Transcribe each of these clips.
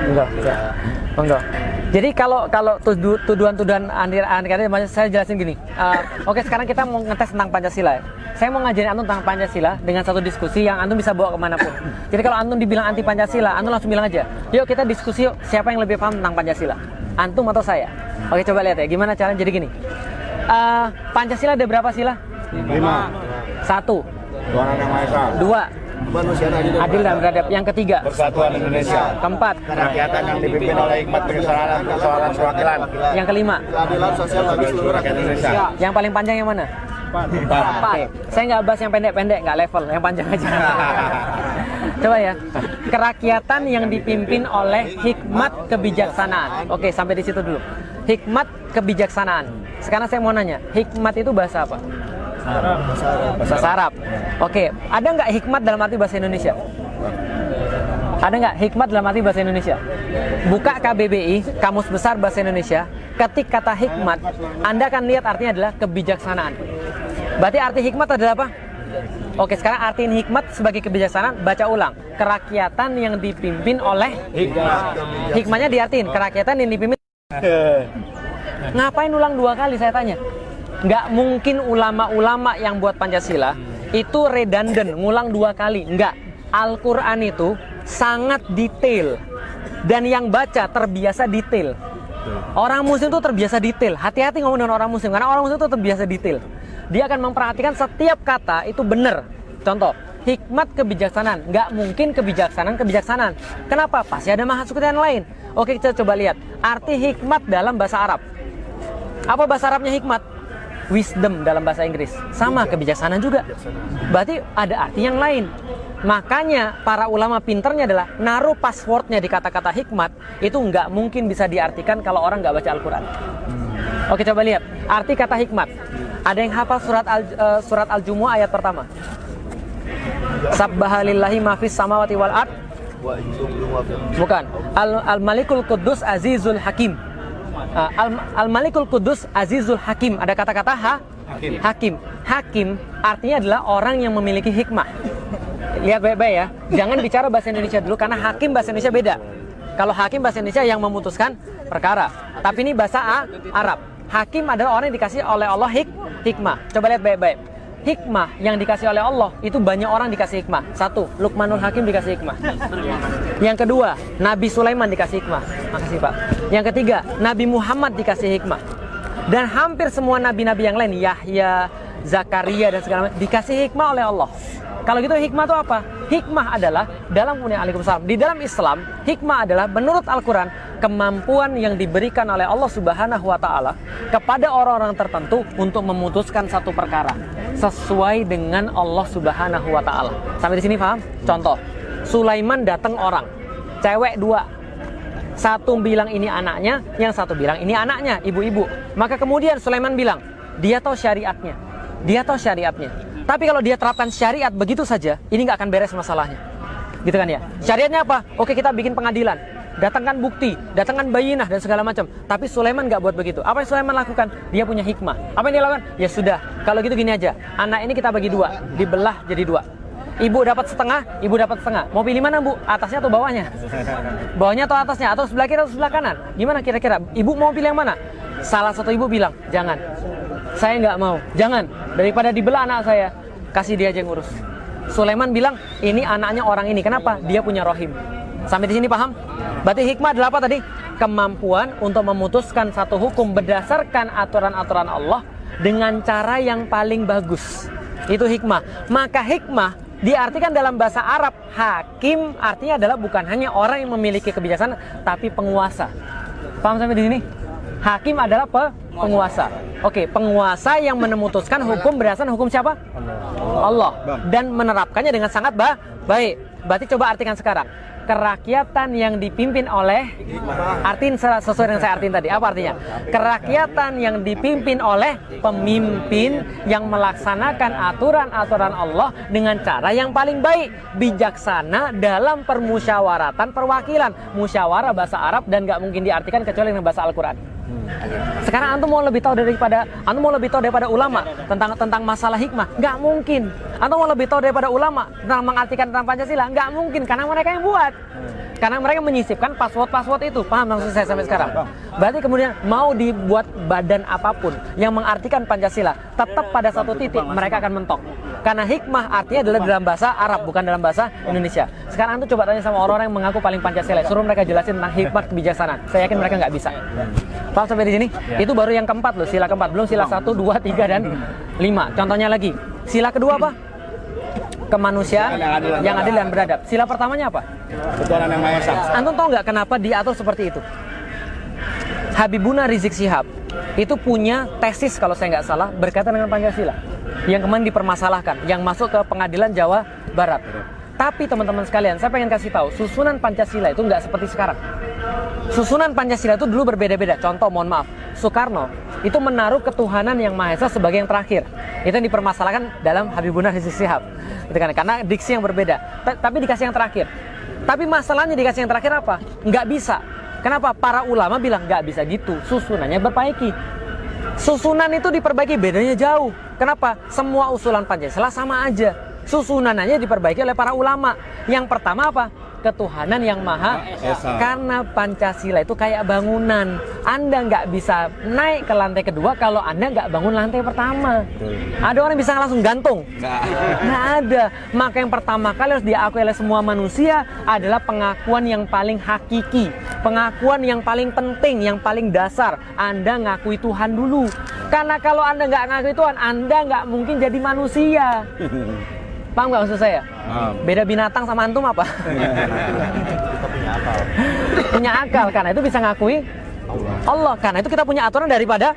Enggak. Enggak. Jadi kalau tuduhan-tuduhan aneh-aneh, saya jelasin gini. Oke, sekarang kita mau ngetes tentang Pancasila. Saya mau ngajarin antum tentang Pancasila dengan satu diskusi yang antum bisa bawa kemanapun. Jadi kalau antum dibilang anti Pancasila, antum langsung bilang aja, yuk kita diskusi yuk, siapa yang lebih paham tentang Pancasila, antum atau saya? Oke, coba lihat ya, gimana caranya. Jadi gini, Pancasila ada berapa sila? 5. 1. Tuhan Yang Maha Esa. 2. Adil dan beradab. Yang ketiga, Persatuan Indonesia. keempat, Kerakyatan yang dipimpin oleh hikmat kebesaran perwakilan. yang kelima, Keadilan sosial bagi seluruh rakyat Indonesia. yang paling panjang yang mana? 4. Oke, saya nggak bahas yang pendek-pendek, nggak level, yang panjang aja. Coba ya, kerakyatan yang dipimpin oleh hikmat kebijaksanaan. Oke, sampai di situ dulu. Hikmat kebijaksanaan. Sekarang saya mau nanya, hikmat itu bahasa apa? Bahasa Arab. Oke, ada nggak hikmat dalam arti bahasa Indonesia? Ada nggak hikmat dalam arti bahasa Indonesia? Buka KBBI, Kamus Besar Bahasa Indonesia, ketik kata hikmat, Anda akan lihat artinya adalah kebijaksanaan. Berarti arti hikmat adalah apa? Oke, sekarang artiin hikmat sebagai kebijaksanaan, baca ulang. Kerakyatan yang dipimpin oleh hikmat. Hikmatnya diartiin, kerakyatan yang dipimpin. Ngapain ulang 2 kali, saya tanya? Nggak mungkin ulama-ulama yang buat Pancasila itu redundant, ngulang 2 kali. Nggak. Al-Quran itu sangat detail. Dan yang baca terbiasa detail. Orang muslim itu terbiasa detail. Hati-hati ngomong dengan orang muslim, karena orang muslim itu terbiasa detail. Dia akan memperhatikan setiap kata itu benar. Contoh, hikmat kebijaksanaan. Nggak mungkin kebijaksanaan. Kenapa? Pasti ada maksud yang lain. Oke, kita coba lihat. Arti hikmat dalam bahasa Arab. Apa bahasa Arabnya hikmat? Wisdom dalam bahasa Inggris. Sama, kebijaksanaan juga. Berarti ada arti yang lain. Makanya para ulama pinternya adalah naruh passwordnya di kata-kata hikmat. Itu nggak mungkin bisa diartikan kalau orang nggak baca Al-Quran. Oke, coba lihat. Arti kata hikmat. Ada yang hafal surat Al-Jumu'ah ayat pertama? Sabbahalillahi mafis samawati wal ard. Bukan. Al-Malikul Quddus Azizul Hakim. Al-Malikul Quddus Azizul Hakim. Ada kata-kata Hakim. Hakim artinya adalah orang yang memiliki hikmah. Lihat baik-baik ya. Jangan bicara bahasa Indonesia dulu, karena hakim bahasa Indonesia beda. Kalau hakim bahasa Indonesia yang memutuskan perkara. Tapi ini bahasa Arab. Hakim adalah orang yang dikasih oleh Allah hikmah. Coba lihat baik-baik. Hikmah yang dikasih oleh Allah itu banyak orang dikasih hikmah. 1, Luqmanul Hakim dikasih hikmah. Yang kedua, Nabi Sulaiman dikasih hikmah. Makasih Pak. Yang ketiga, Nabi Muhammad dikasih hikmah. Dan hampir semua nabi-nabi yang lain, Yahya, Zakaria dan segala macam, dikasih hikmah oleh Allah. Kalau gitu hikmah itu apa? Hikmah adalah dalam Waalaikumsalam. Di dalam Islam, hikmah adalah menurut Al-Quran kemampuan yang diberikan oleh Allah Subhanahu wa Ta'ala kepada orang-orang tertentu untuk memutuskan satu perkara sesuai dengan Allah Subhanahu wa Ta'ala. Sampai di sini paham? Contoh, Sulaiman datang orang, cewek 2. Satu bilang ini anaknya, yang satu bilang ini anaknya, ibu-ibu. Maka kemudian Sulaiman bilang, dia tahu syariatnya. Tapi kalau dia terapkan syariat begitu saja, ini nggak akan beres masalahnya. Gitu kan ya? Syariatnya apa? Oke, kita bikin pengadilan. Datangkan bukti, datangkan bayinah dan segala macam. Tapi Sulaiman nggak buat begitu. Apa yang Sulaiman lakukan? Dia punya hikmah. Apa yang dia lakukan? Ya sudah, kalau gitu gini aja. Anak ini kita bagi 2, dibelah jadi 2. Ibu dapat setengah, ibu dapat setengah. Mau pilih mana, Bu? Atasnya atau bawahnya? Bawahnya atau atasnya? Atau sebelah kiri atau sebelah kanan? Gimana kira-kira? Ibu mau pilih yang mana? Salah satu ibu bilang, jangan. Saya nggak mau. Jangan. Daripada dibelah anak saya, kasih dia aja yang ngurus. Sulaiman bilang, ini anaknya orang ini. Kenapa? Dia punya rohim. Sampai di sini paham? Berarti hikmah adalah apa tadi? Kemampuan untuk memutuskan satu hukum berdasarkan aturan-aturan Allah dengan cara yang paling bagus. Itu hikmah. Maka hikmah diartikan dalam bahasa Arab, hakim artinya adalah bukan hanya orang yang memiliki kebijaksanaan, tapi penguasa. Paham sampai di sini? Hakim adalah penguasa. Oke, penguasa yang memutuskan hukum berdasarkan hukum siapa? Allah. Dan menerapkannya dengan sangat baik. Berarti coba artikan sekarang. Kerakyatan yang dipimpin oleh, artiin sesuai dengan saya artiin tadi. Apa artinya? Kerakyatan yang dipimpin oleh pemimpin yang melaksanakan aturan-aturan Allah dengan cara yang paling baik, bijaksana dalam permusyawaratan perwakilan. Musyawarah bahasa Arab dan nggak mungkin diartikan kecuali dengan bahasa Al-Quran. Sekarang antum mau lebih tahu daripada ulama tentang masalah hikmah? Nggak mungkin. Antum mau lebih tahu daripada ulama tentang mengartikan tentang Pancasila? Nggak mungkin, karena mereka yang buat. Karena mereka menyisipkan password itu. Paham maksud saya sampai sekarang? Berarti kemudian mau dibuat badan apapun yang mengartikan Pancasila, tetap pada satu titik mereka akan mentok. Karena hikmah artinya adalah dalam bahasa Arab, bukan dalam bahasa Indonesia. Sekarang tuh coba tanya sama orang-orang yang mengaku paling Pancasila, suruh mereka jelasin tentang hikmah kebijaksanaan. Saya yakin mereka nggak bisa. Paham sampai di sini? Itu baru yang keempat loh, sila keempat. Belum sila 1, 2, 3, dan 5. Contohnya lagi. Sila kedua apa? Kemanusiaan yang adil dan beradab. Sila pertamanya apa? Ketuhanan yang Maha Esa. Antum tahu nggak kenapa diatur seperti itu? Habibuna Rizik Syihab itu punya tesis kalau saya nggak salah berkaitan dengan Pancasila yang kemarin dipermasalahkan, yang masuk ke pengadilan Jawa Barat. Tapi teman-teman sekalian, saya pengen kasih tahu, susunan Pancasila itu nggak seperti sekarang. Susunan Pancasila itu dulu berbeda-beda. Contoh, mohon maaf, Soekarno itu menaruh ketuhanan yang Maha Esa sebagai yang terakhir. Itu yang dipermasalahkan dalam Habibuna Rizik Syihab. Itu kan karena diksi yang berbeda. Tapi dikasih yang terakhir. Tapi masalahnya dikasih yang terakhir apa? Nggak bisa. Kenapa? Para ulama bilang nggak bisa gitu. Susunannya diperbaiki. Susunan itu diperbaiki, bedanya jauh. Kenapa? Semua usulan Pancasila sama aja. Susunannya diperbaiki oleh para ulama. Yang pertama apa? Ketuhanan yang Maha Esa. Karena Pancasila itu kayak bangunan. Anda nggak bisa naik ke lantai kedua kalau Anda nggak bangun lantai pertama. Ada orang bisa langsung gantung? Nggak ada. Maka yang pertama kali harus diakui oleh semua manusia adalah pengakuan yang paling hakiki. Pengakuan yang paling penting, yang paling dasar. Anda ngakui Tuhan dulu. Karena kalau Anda nggak ngakui Tuhan, Anda nggak mungkin jadi manusia. Paham nggak maksud saya? Beda binatang sama antum apa? Kita punya akal. Punya akal, karena itu bisa ngakui Allah. Karena itu kita punya aturan daripada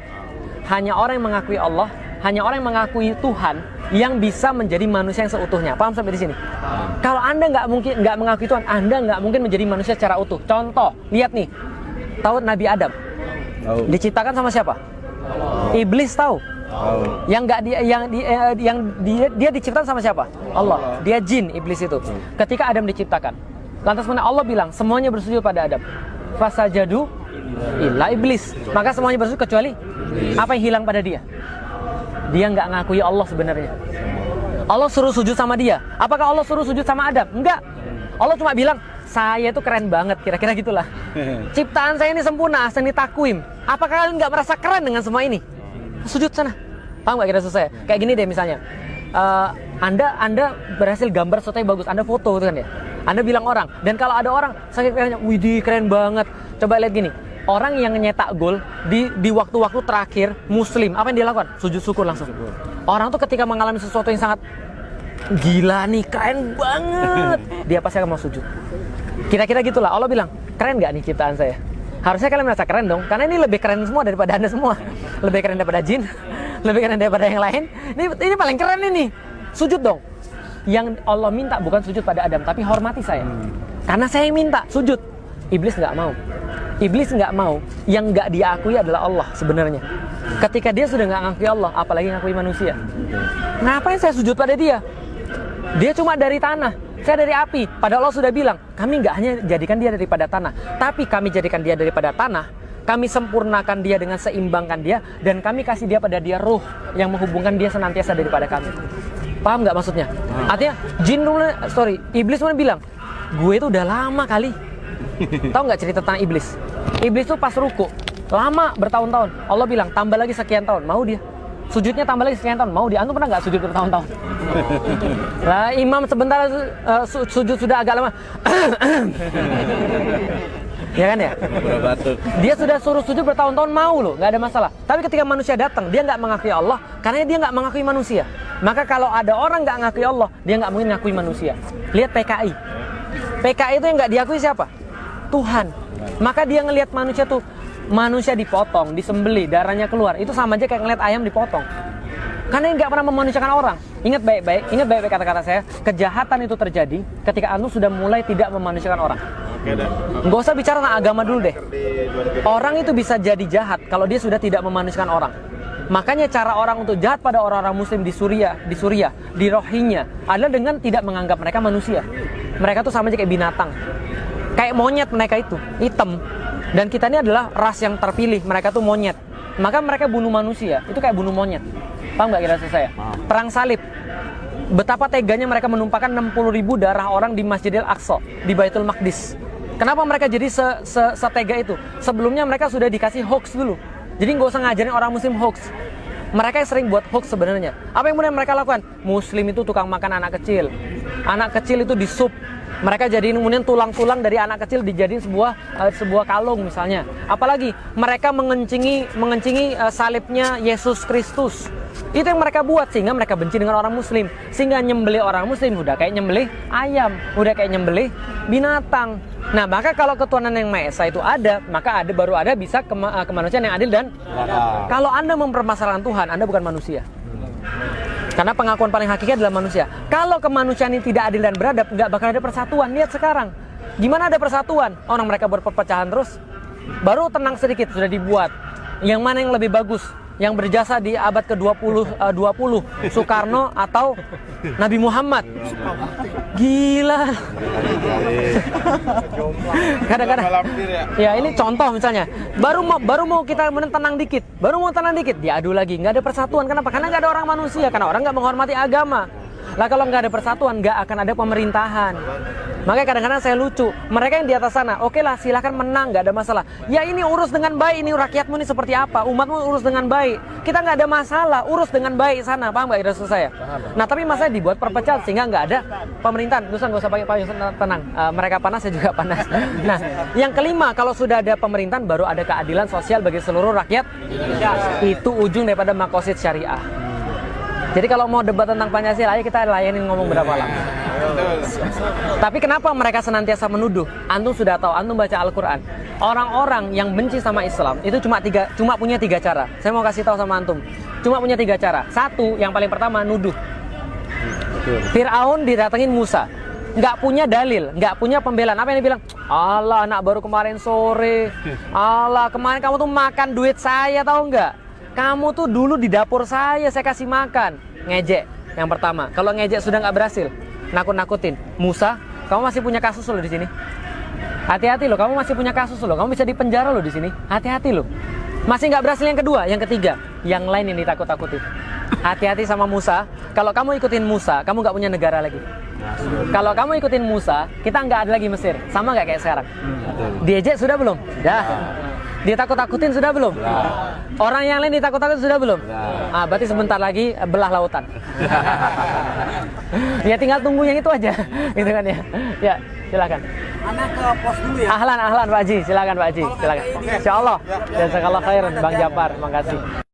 hanya orang yang mengakui Allah, hanya orang yang mengakui Tuhan yang bisa menjadi manusia yang seutuhnya. Paham sampai di sini? Kalau Anda nggak mengakui Tuhan, Anda nggak mungkin menjadi manusia secara utuh. Contoh, lihat nih, tahu Nabi Adam diciptakan sama siapa? Iblis, tahu? Yang dia diciptakan sama siapa? Allah. Dia jin, iblis itu. Ketika Adam diciptakan, lantas mana Allah bilang semuanya bersujud pada Adam. Fasajadu illa iblis. Maka semuanya bersujud kecuali apa yang hilang pada dia? Dia nggak ngakui Allah sebenarnya. Allah suruh sujud sama dia. Apakah Allah suruh sujud sama Adam? Enggak. Allah cuma bilang, saya itu keren banget, kira-kira gitulah. Ciptaan saya ini sempurna, ahsani takwim. Apakah kalian nggak merasa keren dengan semua ini? Sujud sana. Paham gak kira saya? Kayak gini deh misalnya, Anda berhasil gambar sesuatu yang bagus, Anda foto gitu kan ya. Anda bilang orang, dan kalau ada orang sakit kayaknya, widih keren banget. Coba lihat gini, orang yang nyetak gol di waktu-waktu terakhir Muslim, apa yang dia lakukan? Sujud syukur langsung. Orang tuh ketika mengalami sesuatu yang sangat gila nih, keren banget, dia pasti akan mau sujud. Kira-kira gitulah. Allah bilang, keren gak nih ciptaan saya? Harusnya kalian merasa keren dong, karena ini lebih keren semua daripada Anda semua. Lebih keren daripada jin, lebih keren daripada yang lain. Ini paling keren ini. Sujud dong. Yang Allah minta bukan sujud pada Adam, tapi hormati saya. Karena saya yang minta sujud. Iblis nggak mau. Iblis nggak mau. Yang nggak diakui adalah Allah sebenarnya. Ketika dia sudah nggak ngakui Allah, apalagi ngakui manusia. Ngapain saya sujud pada dia? Dia cuma dari tanah. Saya dari api. Padahal Allah sudah bilang, kami nggak hanya jadikan dia daripada tanah, tapi kami jadikan dia daripada tanah. Kami sempurnakan dia dengan seimbangkan dia, dan kami kasih dia pada dia ruh yang menghubungkan dia senantiasa daripada kami. Paham nggak maksudnya? Artinya iblis pun bilang, gue itu udah lama kali. Tahu nggak cerita tentang iblis? Iblis tuh pas ruku, lama bertahun-tahun. Allah bilang tambah lagi sekian tahun, mau dia. Sujudnya tambah lagi sekian tahun, mau dia. Antum pernah nggak sujud bertahun-tahun? Nah, imam sebentar sujud sudah agak lama. Ya kan ya? Dia sudah suruh sujud bertahun-tahun, mau loh, nggak ada masalah. Tapi ketika manusia datang, dia nggak mengakui Allah, karena dia nggak mengakui manusia. Maka kalau ada orang nggak ngakui Allah, dia nggak mungkin ngakui manusia. Lihat PKI. PKI itu yang nggak diakui siapa? Tuhan. Maka dia ngelihat manusia tuh, manusia dipotong, disembeli, darahnya keluar. Itu sama aja kayak ngeliat ayam dipotong. Karena nggak pernah memanusiakan orang. Ingat baik-baik kata-kata saya. Kejahatan itu terjadi ketika antum sudah mulai tidak memanusiakan orang. Nggak usah bicara tentang agama dulu deh. Orang itu bisa jadi jahat kalau dia sudah tidak memanusiakan orang. Makanya cara orang untuk jahat pada orang-orang muslim di Suriah, di Rohingya adalah dengan tidak menganggap mereka manusia. Mereka tuh sama aja kayak binatang. Kayak monyet mereka itu, hitam. Dan kita ini adalah ras yang terpilih, mereka tuh monyet. Maka mereka bunuh manusia, itu kayak bunuh monyet. Paham gak kira saya? Perang salib. Betapa teganya mereka menumpahkan 60.000 darah orang di Masjidil Aqsa, di Baitul Maqdis. Kenapa mereka jadi setega itu? Sebelumnya mereka sudah dikasih hoax dulu. Jadi nggak usah ngajarin orang muslim hoax. Mereka yang sering buat hoax sebenarnya. Apa yang kemudian mereka lakukan? Muslim itu tukang makan anak kecil. Anak kecil itu disup. Mereka jadiin kemudian tulang-tulang dari anak kecil dijadiin sebuah kalung misalnya. Apalagi mereka mengencingi salibnya Yesus Kristus. Itu yang mereka buat sehingga mereka benci dengan orang muslim. Sehingga nyembelih orang muslim udah kayak nyembelih ayam, udah kayak nyembelih binatang. Nah, maka kalau ketuhanan yang Maha Esa itu ada, maka baru ada bisa kemanusiaan yang adil dan kalau Anda mempermasalahkan Tuhan, Anda bukan manusia. Karena pengakuan paling hakiki adalah manusia. Kalau kemanusiaan ini tidak adil dan beradab, nggak bakal ada persatuan. Lihat sekarang, gimana ada persatuan? Orang mereka buat perpecahan terus. Baru tenang sedikit sudah dibuat. Yang mana yang lebih bagus? Yang berjasa di abad ke-20, Soekarno atau Nabi Muhammad? Gila. Kadang-kadang. Ya ini contoh misalnya. Baru mau kita tenang dikit. Diadu lagi. Nggak ada persatuan. Kenapa? Karena nggak ada orang manusia. Karena orang nggak menghormati agama. Lah kalau nggak ada persatuan, nggak akan ada pemerintahan. Makanya kadang-kadang saya lucu. Mereka yang di atas sana, oke lah silahkan menang, nggak ada masalah. Ya ini urus dengan baik, ini rakyatmu ini seperti apa, umatmu urus dengan baik. Kita nggak ada masalah, urus dengan baik sana, paham nggak maksud saya? Nah tapi masalahnya dibuat perpecahan sehingga nggak ada pemerintahan. Terus nggak usah pakai payung, tenang. Mereka panas, saya juga panas. Nah yang kelima, kalau sudah ada pemerintahan, baru ada keadilan sosial bagi seluruh rakyat. Itu ujung daripada makosid syariah. Jadi kalau mau debat tentang Pancasila, ayo kita layanin ngomong berapa lama. Tapi kenapa mereka senantiasa menuduh? Antum sudah tahu, antum baca Al-Quran. Orang-orang yang benci sama Islam itu cuma punya 3 cara. Saya mau kasih tahu sama antum. Cuma punya 3 cara. Satu, yang paling pertama nuduh. Fir'aun didatengin Musa, nggak punya dalil, nggak punya pembelaan. Apa yang dia bilang? Allah, anak baru kemarin sore. Allah, kemarin kamu tuh makan duit saya, tahu nggak? Kamu tuh dulu di dapur saya kasih makan. Ngejek yang pertama. Kalau ngejek sudah nggak berhasil, nakut-nakutin. Musa, kamu masih punya kasus loh di sini. Hati-hati loh, kamu masih punya kasus loh. Kamu bisa dipenjara loh di sini. Hati-hati loh. Masih nggak berhasil yang kedua, yang ketiga, yang lain yang ditakut-takutin. Hati-hati sama Musa. Kalau kamu ikutin Musa, kamu nggak punya negara lagi. Kalau kamu ikutin Musa, kita nggak ada lagi Mesir. Sama nggak kayak sekarang? Diejek sudah belum? Sudah. Ditakut-takutin sudah belum? Orang yang lain ditakut-takutin sudah belum? Berarti sebentar lagi belah lautan. Ya tinggal tunggu yang itu aja, gitu kan ya. Ya, silakan. Anak ke pos dulu ya. Ahlan Pak Haji, silakan Pak Haji, silakan. Insyaallah. Jazakallah khairan Bang Japar, makasih.